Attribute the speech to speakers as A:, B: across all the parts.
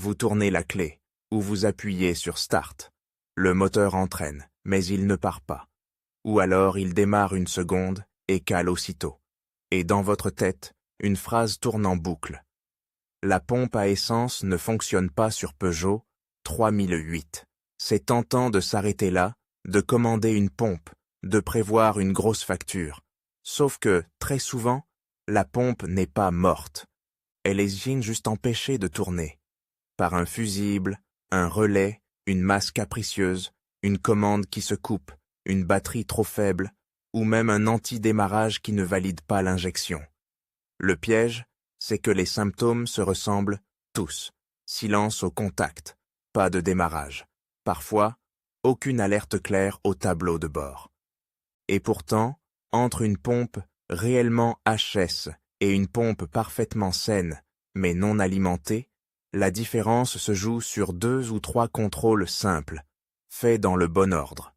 A: Vous tournez la clé, ou vous appuyez sur Start. Le moteur entraîne, mais il ne part pas. Ou alors il démarre une seconde et cale aussitôt. Et dans votre tête, une phrase tourne en boucle. La pompe à essence ne fonctionne pas sur Peugeot 3008. C'est tentant de s'arrêter là, de commander une pompe, de prévoir une grosse facture. Sauf que, très souvent, la pompe n'est pas morte. Elle est juste empêchée de tourner. Par un fusible, un relais, une masse capricieuse, une commande qui se coupe, une batterie trop faible, ou même un anti-démarrage qui ne valide pas l'injection. Le piège, c'est que les symptômes se ressemblent tous. Silence au contact, pas de démarrage. Parfois, aucune alerte claire au tableau de bord. Et pourtant, entre une pompe réellement HS et une pompe parfaitement saine, mais non alimentée, la différence se joue sur 2 ou 3 contrôles simples, faits dans le bon ordre.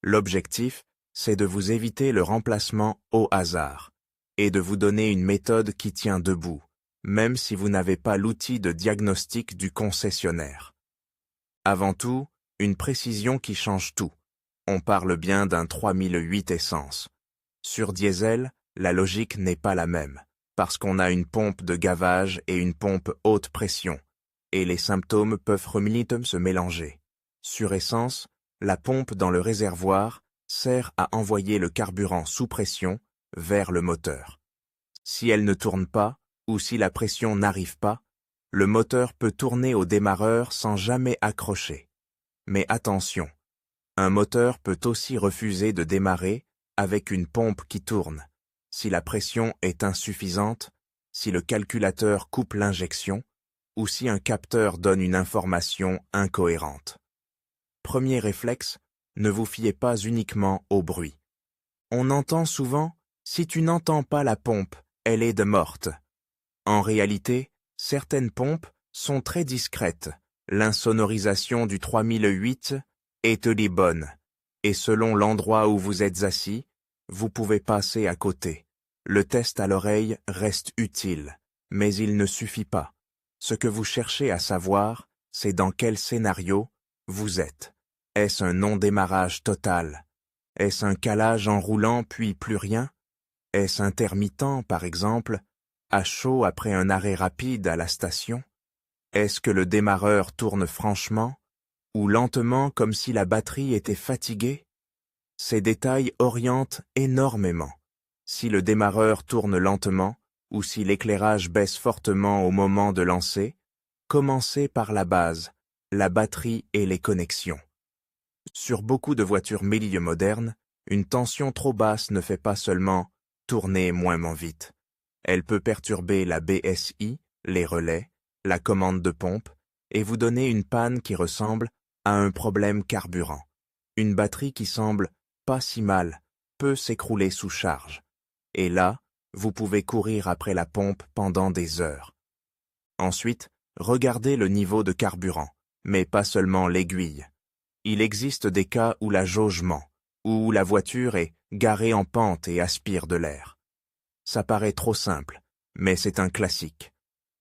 A: L'objectif, c'est de vous éviter le remplacement au hasard et de vous donner une méthode qui tient debout, même si vous n'avez pas l'outil de diagnostic du concessionnaire. Avant tout, une précision qui change tout. On parle bien d'un 3008 essence. Sur diesel, la logique n'est pas la même, parce qu'on a une pompe de gavage et une pompe haute pression, et les symptômes peuvent se mélanger. Sur essence, la pompe dans le réservoir sert à envoyer le carburant sous pression vers le moteur. Si elle ne tourne pas, ou si la pression n'arrive pas, le moteur peut tourner au démarreur sans jamais accrocher. Mais attention, un moteur peut aussi refuser de démarrer avec une pompe qui tourne, si la pression est insuffisante, si le calculateur coupe l'injection, ou si un capteur donne une information incohérente. Premier réflexe, ne vous fiez pas uniquement au bruit. On entend souvent « si tu n'entends pas la pompe, elle est de morte ». En réalité, certaines pompes sont très discrètes. L'insonorisation du 3008 est bonne, et selon l'endroit où vous êtes assis, vous pouvez passer à côté. Le test à l'oreille reste utile, mais il ne suffit pas. Ce que vous cherchez à savoir, c'est dans quel scénario vous êtes. Est-ce un non-démarrage total? Est-ce un calage en roulant puis plus rien? Est-ce intermittent, par exemple, à chaud après un arrêt rapide à la station? Est-ce que le démarreur tourne franchement, ou lentement comme si la batterie était fatiguée? Ces détails orientent énormément. Si le démarreur tourne lentement, ou si l'éclairage baisse fortement au moment de lancer, commencez par la base, la batterie et les connexions. Sur beaucoup de voitures milieu modernes, une tension trop basse ne fait pas seulement tourner moins vite. Elle peut perturber la BSI, les relais, la commande de pompe, et vous donner une panne qui ressemble à un problème carburant. Une batterie qui semble pas si mal peut s'écrouler sous charge. Et là, vous pouvez courir après la pompe pendant des heures. Ensuite, regardez le niveau de carburant, mais pas seulement l'aiguille. Il existe des cas où la jauge ment, où la voiture est garée en pente et aspire de l'air. Ça paraît trop simple, mais c'est un classique.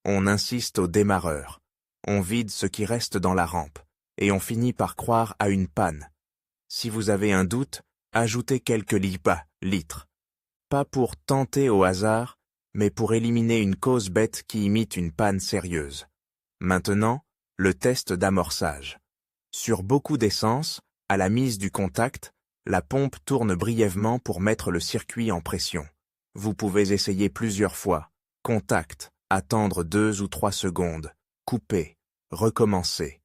A: On insiste au démarreur, on vide ce qui reste dans la rampe, et on finit par croire à une panne. Si vous avez un doute, ajoutez quelques litres. Pas pour tenter au hasard, mais pour éliminer une cause bête qui imite une panne sérieuse. Maintenant, le test d'amorçage. Sur beaucoup d'essence, à la mise du contact, la pompe tourne brièvement pour mettre le circuit en pression. Vous pouvez essayer plusieurs fois. Contact, attendre 2 ou 3 secondes, couper, recommencer.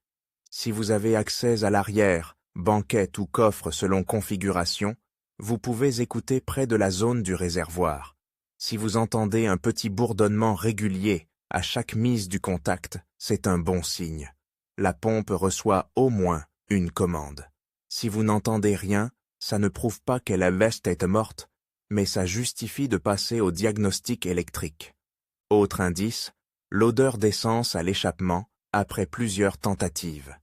A: Si vous avez accès à l'arrière, banquette ou coffre selon configuration, vous pouvez écouter près de la zone du réservoir. Si vous entendez un petit bourdonnement régulier à chaque mise du contact, c'est un bon signe. La pompe reçoit au moins une commande. Si vous n'entendez rien, ça ne prouve pas que la veste est morte, mais ça justifie de passer au diagnostic électrique. Autre indice, l'odeur d'essence à l'échappement après plusieurs tentatives.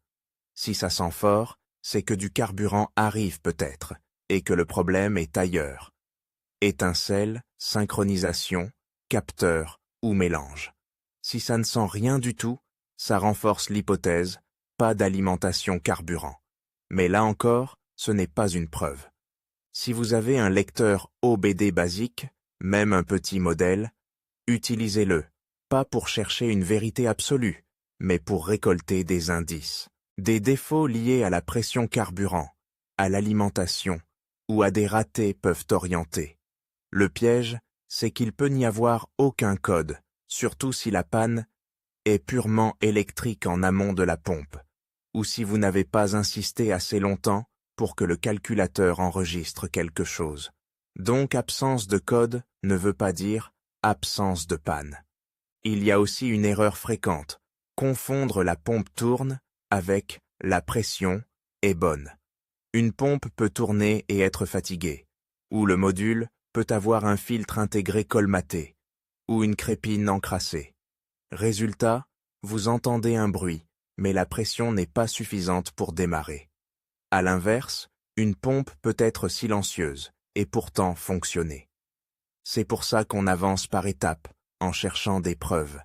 A: Si ça sent fort, c'est que du carburant arrive peut-être, et que le problème est ailleurs. Étincelle, synchronisation, capteur ou mélange. Si ça ne sent rien du tout, Ça renforce l'hypothèse, pas d'alimentation carburant. Mais là encore, ce n'est pas une preuve. Si vous avez un lecteur OBD basique, même un petit modèle, utilisez-le, pas pour chercher une vérité absolue, mais pour récolter des indices. Des défauts liés à la pression carburant, à l'alimentation ou à des ratés peuvent orienter. Le piège, c'est qu'il peut n'y avoir aucun code, surtout si la panne est purement électrique en amont de la pompe, ou si vous n'avez pas insisté assez longtemps pour que le calculateur enregistre quelque chose. Donc absence de code ne veut pas dire absence de panne. Il y a aussi une erreur fréquente, confondre la pompe tourne avec la pression est bonne. Une pompe peut tourner et être fatiguée, ou le module peut avoir un filtre intégré colmaté, ou une crépine encrassée. Résultat, vous entendez un bruit, mais la pression n'est pas suffisante pour démarrer. À l'inverse, une pompe peut être silencieuse et pourtant fonctionner. C'est pour ça qu'on avance par étapes, en cherchant des preuves.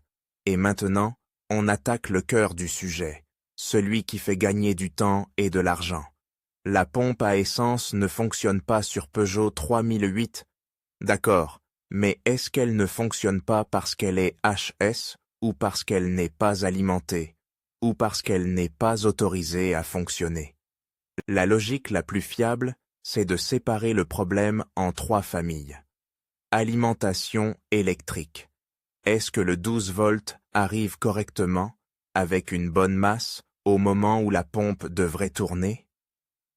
A: Et maintenant, on attaque le cœur du sujet, celui qui fait gagner du temps et de l'argent. La pompe à essence ne fonctionne pas sur Peugeot 3008. D'accord, mais est-ce qu'elle ne fonctionne pas parce qu'elle est HS ou parce qu'elle n'est pas alimentée, ou parce qu'elle n'est pas autorisée à fonctionner? La logique la plus fiable, c'est de séparer le problème en 3 familles. Alimentation électrique. Est-ce que le 12 volts arrive correctement, avec une bonne masse, au moment où la pompe devrait tourner?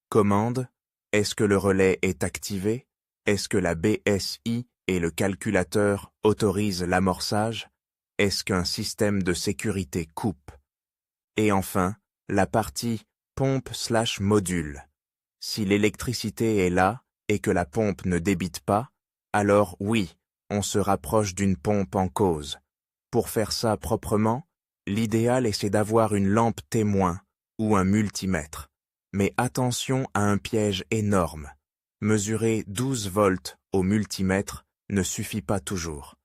A: Commande. Est-ce que le relais est activé? Est-ce que la BSI et le calculateur autorisent l'amorçage? Est-ce qu'un système de sécurité coupe? Et enfin, la partie pompe/module. Si l'électricité est là et que la pompe ne débite pas, alors oui, on se rapproche d'une pompe en cause. Pour faire ça proprement, l'idéal c'est d'avoir une lampe témoin ou un multimètre. Mais attention à un piège énorme. Mesurer 12 volts au multimètre ne suffit pas toujours.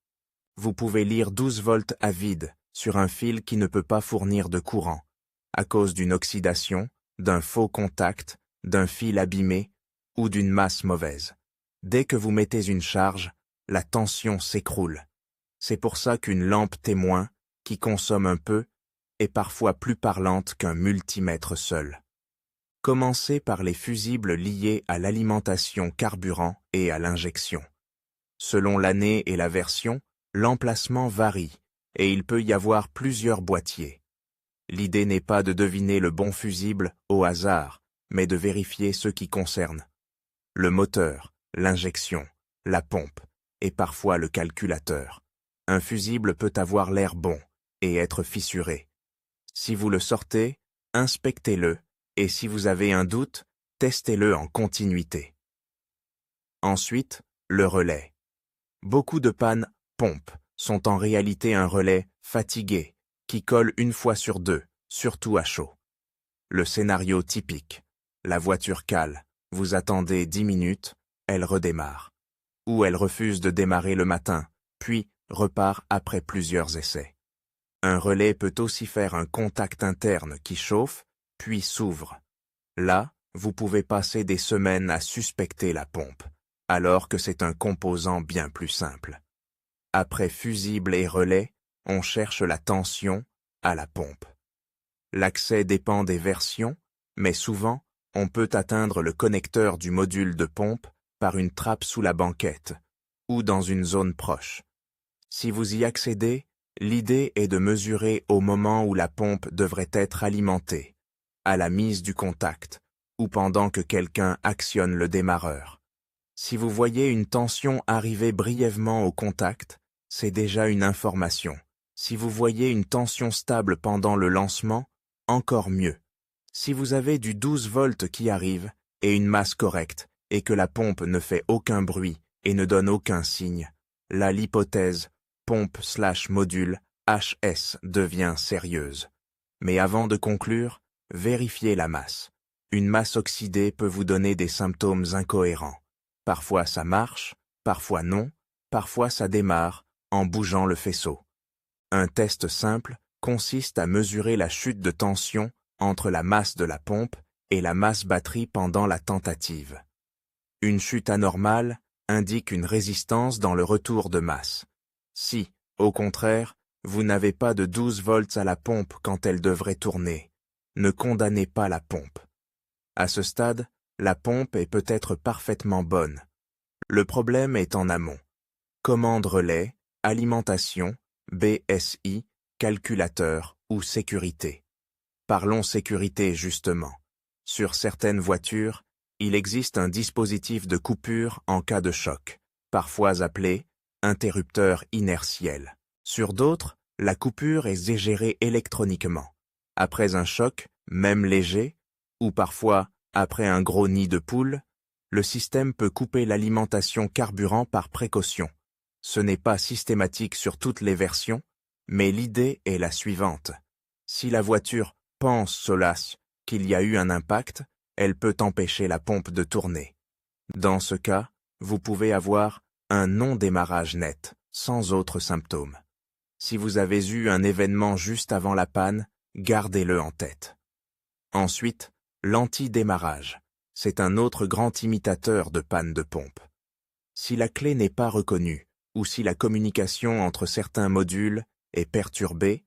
A: Vous pouvez lire 12 volts à vide sur un fil qui ne peut pas fournir de courant, à cause d'une oxydation, d'un faux contact, d'un fil abîmé ou d'une masse mauvaise. Dès que vous mettez une charge, la tension s'écroule. C'est pour ça qu'une lampe témoin, qui consomme un peu, est parfois plus parlante qu'un multimètre seul. Commencez par les fusibles liés à l'alimentation carburant et à l'injection. Selon l'année et la version, l'emplacement varie, et il peut y avoir plusieurs boîtiers. L'idée n'est pas de deviner le bon fusible au hasard, mais de vérifier ce qui concerne le moteur, l'injection, la pompe, et parfois le calculateur. Un fusible peut avoir l'air bon et être fissuré. Si vous le sortez, inspectez-le, et si vous avez un doute, testez-le en continuité. Ensuite, le relais. Beaucoup de pannes pompe sont en réalité un relais fatigué, qui colle une fois sur 2, surtout à chaud. Le scénario typique. La voiture cale, vous attendez 10 minutes, elle redémarre. Ou elle refuse de démarrer le matin, puis repart après plusieurs essais. Un relais peut aussi faire un contact interne qui chauffe, puis s'ouvre. Là, vous pouvez passer des semaines à suspecter la pompe, alors que c'est un composant bien plus simple. Après fusible et relais, on cherche la tension à la pompe. L'accès dépend des versions, mais souvent, on peut atteindre le connecteur du module de pompe par une trappe sous la banquette ou dans une zone proche. Si vous y accédez, l'idée est de mesurer au moment où la pompe devrait être alimentée, à la mise du contact, ou pendant que quelqu'un actionne le démarreur. Si vous voyez une tension arriver brièvement au contact, c'est déjà une information. Si vous voyez une tension stable pendant le lancement, encore mieux. Si vous avez du 12 volts qui arrive et une masse correcte, et que la pompe ne fait aucun bruit et ne donne aucun signe, là l'hypothèse pompe/module HS devient sérieuse. Mais avant de conclure, vérifiez la masse. Une masse oxydée peut vous donner des symptômes incohérents. Parfois ça marche, parfois non, parfois ça démarre en bougeant le faisceau. Un test simple consiste à mesurer la chute de tension entre la masse de la pompe et la masse batterie pendant la tentative. Une chute anormale indique une résistance dans le retour de masse. Si, au contraire, vous n'avez pas de 12 volts à la pompe quand elle devrait tourner, ne condamnez pas la pompe. À ce stade, la pompe est peut-être parfaitement bonne. Le problème est en amont. Commande relais, alimentation, BSI, calculateur ou sécurité. Parlons sécurité justement. Sur certaines voitures, il existe un dispositif de coupure en cas de choc, parfois appelé interrupteur inertiel. Sur d'autres, la coupure est gérée électroniquement. Après un choc, même léger, ou parfois après un gros nid de poule, le système peut couper l'alimentation carburant par précaution. Ce n'est pas systématique sur toutes les versions, mais l'idée est la suivante. Si la voiture pense, solace, qu'il y a eu un impact, elle peut empêcher la pompe de tourner. Dans ce cas, vous pouvez avoir un non-démarrage net, sans autres symptômes. Si vous avez eu un événement juste avant la panne, gardez-le en tête. Ensuite, l'anti-démarrage. C'est un autre grand imitateur de panne de pompe. Si la clé n'est pas reconnue, ou si la communication entre certains modules est perturbée,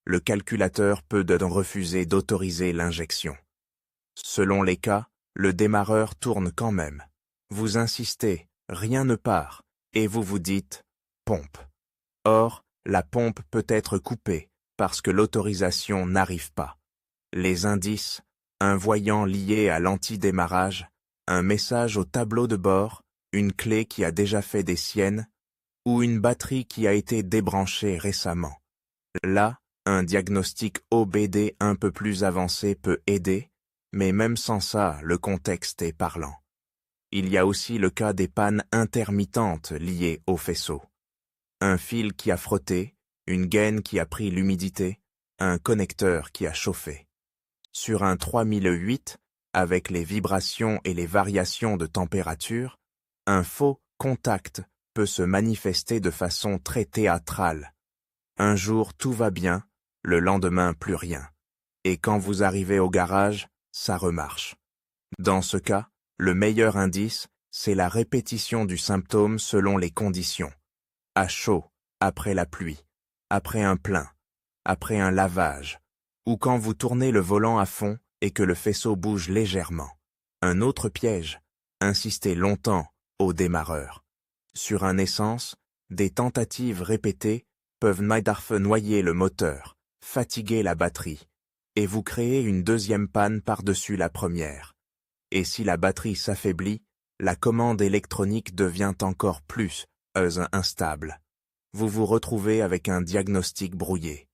A: le calculateur peut refuser d'autoriser l'injection. Selon les cas, le démarreur tourne quand même. Vous insistez, rien ne part, et vous vous dites « pompe ». Or, la pompe peut être coupée parce que l'autorisation n'arrive pas. Les indices, un voyant lié à l'anti-démarrage, un message au tableau de bord, une clé qui a déjà fait des siennes, ou une batterie qui a été débranchée récemment. Là, un diagnostic OBD un peu plus avancé peut aider, mais même sans ça, le contexte est parlant. Il y a aussi le cas des pannes intermittentes liées au faisceau. Un fil qui a frotté, une gaine qui a pris l'humidité, un connecteur qui a chauffé. Sur un 3008, avec les vibrations et les variations de température, un faux contact peut se manifester de façon très théâtrale. Un jour tout va bien, le lendemain plus rien. Et quand vous arrivez au garage, ça remarche. Dans ce cas, le meilleur indice, c'est la répétition du symptôme selon les conditions. À chaud, après la pluie, après un plein, après un lavage, ou quand vous tournez le volant à fond et que le faisceau bouge légèrement. Un autre piège, insister longtemps au démarreur. Sur un essence, des tentatives répétées peuvent noyer le moteur, fatiguer la batterie, et vous créer une deuxième panne par-dessus la première. Et si la batterie s'affaiblit, la commande électronique devient encore plus instable. Vous vous retrouvez avec un diagnostic brouillé.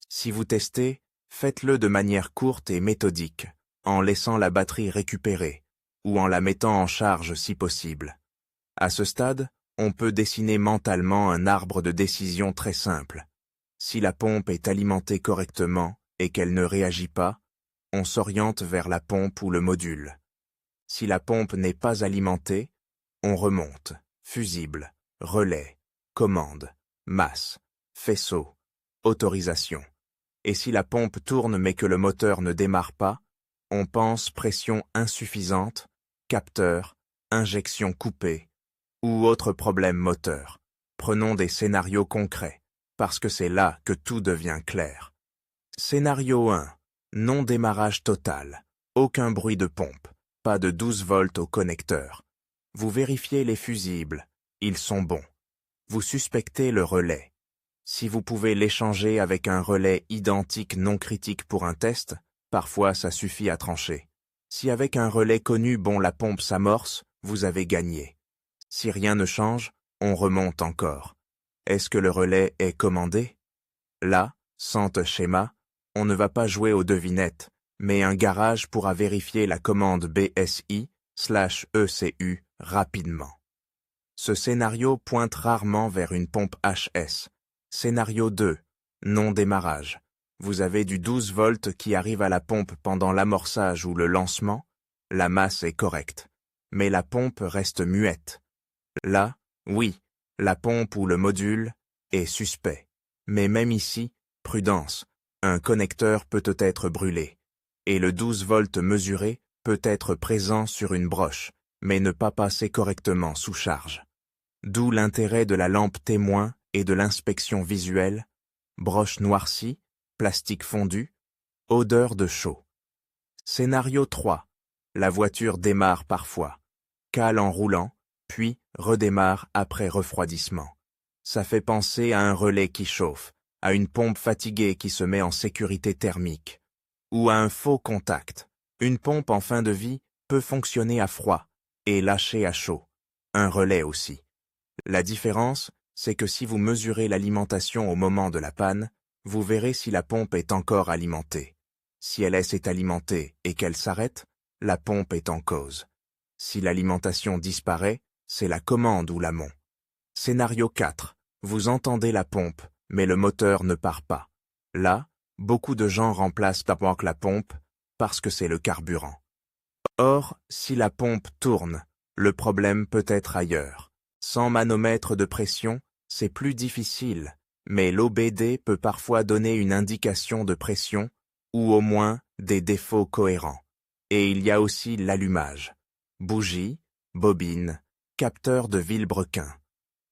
A: Si vous testez, faites-le de manière courte et méthodique, en laissant la batterie récupérer, ou en la mettant en charge si possible. À ce stade, on peut dessiner mentalement un arbre de décision très simple. Si la pompe est alimentée correctement et qu'elle ne réagit pas, on s'oriente vers la pompe ou le module. Si la pompe n'est pas alimentée, on remonte, fusible, relais, commande, masse, faisceau, autorisation. Et si la pompe tourne mais que le moteur ne démarre pas, on pense pression insuffisante, capteur, injection coupée, ou autre problème moteur. Prenons des scénarios concrets, parce que c'est là que tout devient clair. Scénario 1. Non-démarrage total. Aucun bruit de pompe. Pas de 12 volts au connecteur. Vous vérifiez les fusibles. Ils sont bons. Vous suspectez le relais. Si vous pouvez l'échanger avec un relais identique non critique pour un test, parfois ça suffit à trancher. Si avec un relais connu la pompe s'amorce, vous avez gagné. Si rien ne change, on remonte encore. Est-ce que le relais est commandé? Là, sans schéma, on ne va pas jouer aux devinettes, mais un garage pourra vérifier la commande BSI/ECU rapidement. Ce scénario pointe rarement vers une pompe HS. Scénario 2. Non-démarrage. Vous avez du 12 volts qui arrive à la pompe pendant l'amorçage ou le lancement. La masse est correcte. Mais la pompe reste muette. Là, oui, la pompe ou le module est suspect. Mais même ici, prudence, un connecteur peut être brûlé, et le 12 volts mesuré peut être présent sur une broche, mais ne pas passer correctement sous charge. D'où l'intérêt de la lampe témoin et de l'inspection visuelle, broche noircie, plastique fondu, odeur de chaud. Scénario 3. La voiture démarre parfois, cale en roulant, puis redémarre après refroidissement. Ça fait penser à un relais qui chauffe, à une pompe fatiguée qui se met en sécurité thermique, ou à un faux contact. Une pompe en fin de vie peut fonctionner à froid et lâcher à chaud. Un relais aussi. La différence, c'est que si vous mesurez l'alimentation au moment de la panne, vous verrez si la pompe est encore alimentée. Si elle s'est alimentée et qu'elle s'arrête, la pompe est en cause. Si l'alimentation disparaît, c'est la commande ou l'amont. Scénario 4. Vous entendez la pompe, mais le moteur ne part pas. Là, beaucoup de gens remplacent d'abord la pompe parce que c'est le carburant. Or, si la pompe tourne, le problème peut être ailleurs. Sans manomètre de pression, c'est plus difficile, mais l'OBD peut parfois donner une indication de pression ou au moins des défauts cohérents. Et il y a aussi l'allumage. Bougie, bobine, capteur de vilebrequin.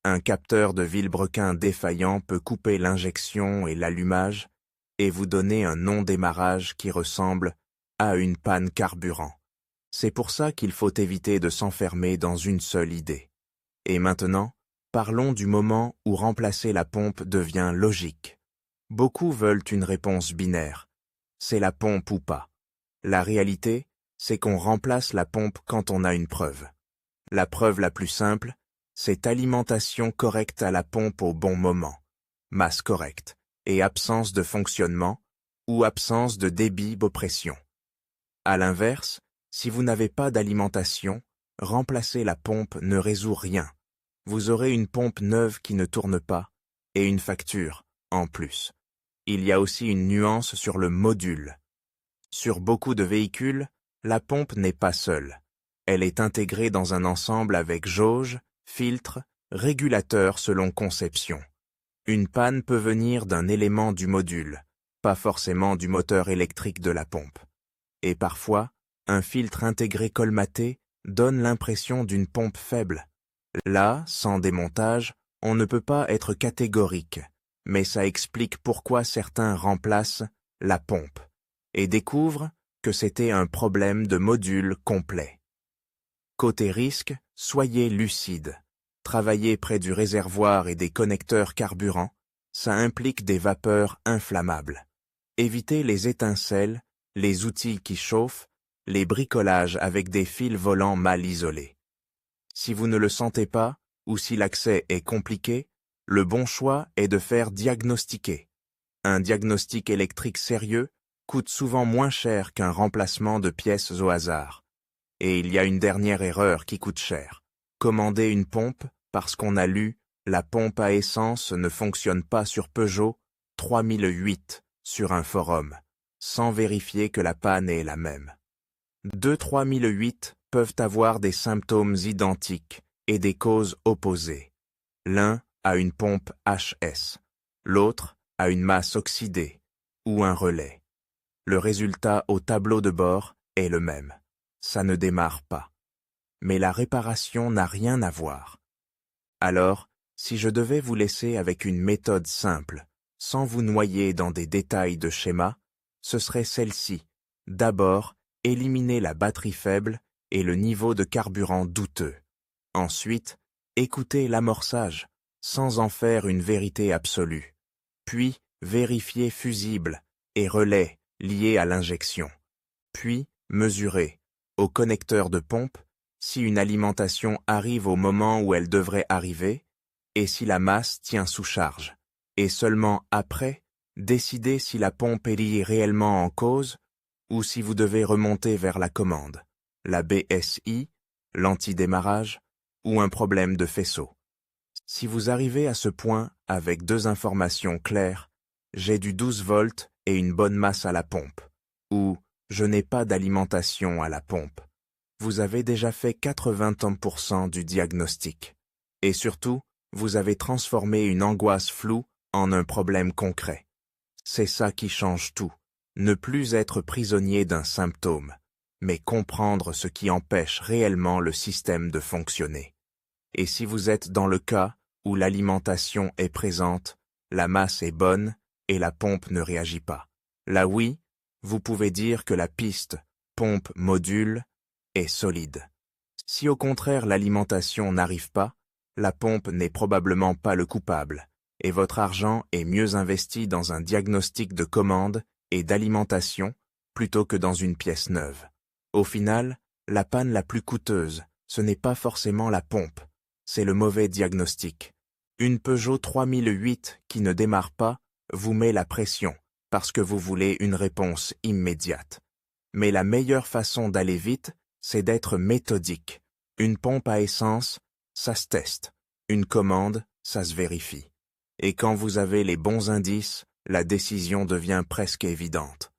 A: Un capteur de vilebrequin défaillant peut couper l'injection et l'allumage et vous donner un non-démarrage qui ressemble à une panne carburant. C'est pour ça qu'il faut éviter de s'enfermer dans une seule idée. Et maintenant, parlons du moment où remplacer la pompe devient logique. Beaucoup veulent une réponse binaire. C'est la pompe ou pas. La réalité, c'est qu'on remplace la pompe quand on a une preuve. La preuve la plus simple, c'est alimentation correcte à la pompe au bon moment, masse correcte, et absence de fonctionnement ou absence de débit pression. À l'inverse, si vous n'avez pas d'alimentation, remplacer la pompe ne résout rien. Vous aurez une pompe neuve qui ne tourne pas et une facture en plus. Il y a aussi une nuance sur le module. Sur beaucoup de véhicules, la pompe n'est pas seule. Elle est intégrée dans un ensemble avec jauge, filtre, régulateur selon conception. Une panne peut venir d'un élément du module, pas forcément du moteur électrique de la pompe. Et parfois, un filtre intégré colmaté donne l'impression d'une pompe faible. Là, sans démontage, on ne peut pas être catégorique, mais ça explique pourquoi certains remplacent la pompe et découvrent que c'était un problème de module complet. Côté risque, soyez lucide. Travailler près du réservoir et des connecteurs carburants, ça implique des vapeurs inflammables. Évitez les étincelles, les outils qui chauffent, les bricolages avec des fils volants mal isolés. Si vous ne le sentez pas, ou si l'accès est compliqué, le bon choix est de faire diagnostiquer. Un diagnostic électrique sérieux coûte souvent moins cher qu'un remplacement de pièces au hasard. Et il y a une dernière erreur qui coûte cher. Commander une pompe parce qu'on a lu « La pompe à essence ne fonctionne pas sur Peugeot 3008 » sur un forum, sans vérifier que la panne est la même. Deux 3008 peuvent avoir des symptômes identiques et des causes opposées. L'un a une pompe HS, l'autre a une masse oxydée ou un relais. Le résultat au tableau de bord est le même. Ça ne démarre pas. Mais la réparation n'a rien à voir. Alors, si je devais vous laisser avec une méthode simple, sans vous noyer dans des détails de schéma, ce serait celle-ci. D'abord, éliminer la batterie faible et le niveau de carburant douteux. Ensuite, écoutez l'amorçage, sans en faire une vérité absolue. Puis, vérifier fusible et relais liés à l'injection. Puis, mesurer, au connecteur de pompe, si une alimentation arrive au moment où elle devrait arriver et si la masse tient sous charge. Et seulement après, décider si la pompe est liée réellement en cause ou si vous devez remonter vers la commande, la BSI, l'antidémarrage ou un problème de faisceau. Si vous arrivez à ce point avec deux informations claires, j'ai du 12 volts et une bonne masse à la pompe, ou je n'ai pas d'alimentation à la pompe, vous avez déjà fait 80% du diagnostic. Et surtout, vous avez transformé une angoisse floue en un problème concret. C'est ça qui change tout. Ne plus être prisonnier d'un symptôme, mais comprendre ce qui empêche réellement le système de fonctionner. Et si vous êtes dans le cas où l'alimentation est présente, la masse est bonne et la pompe ne réagit pas. Là oui, vous pouvez dire que la piste pompe-module est solide. Si au contraire l'alimentation n'arrive pas, la pompe n'est probablement pas le coupable, et votre argent est mieux investi dans un diagnostic de commande et d'alimentation plutôt que dans une pièce neuve. Au final, la panne la plus coûteuse, ce n'est pas forcément la pompe, c'est le mauvais diagnostic. Une Peugeot 3008 qui ne démarre pas vous met la pression parce que vous voulez une réponse immédiate. Mais la meilleure façon d'aller vite, c'est d'être méthodique. Une pompe à essence, ça se teste. Une commande, ça se vérifie. Et quand vous avez les bons indices, la décision devient presque évidente.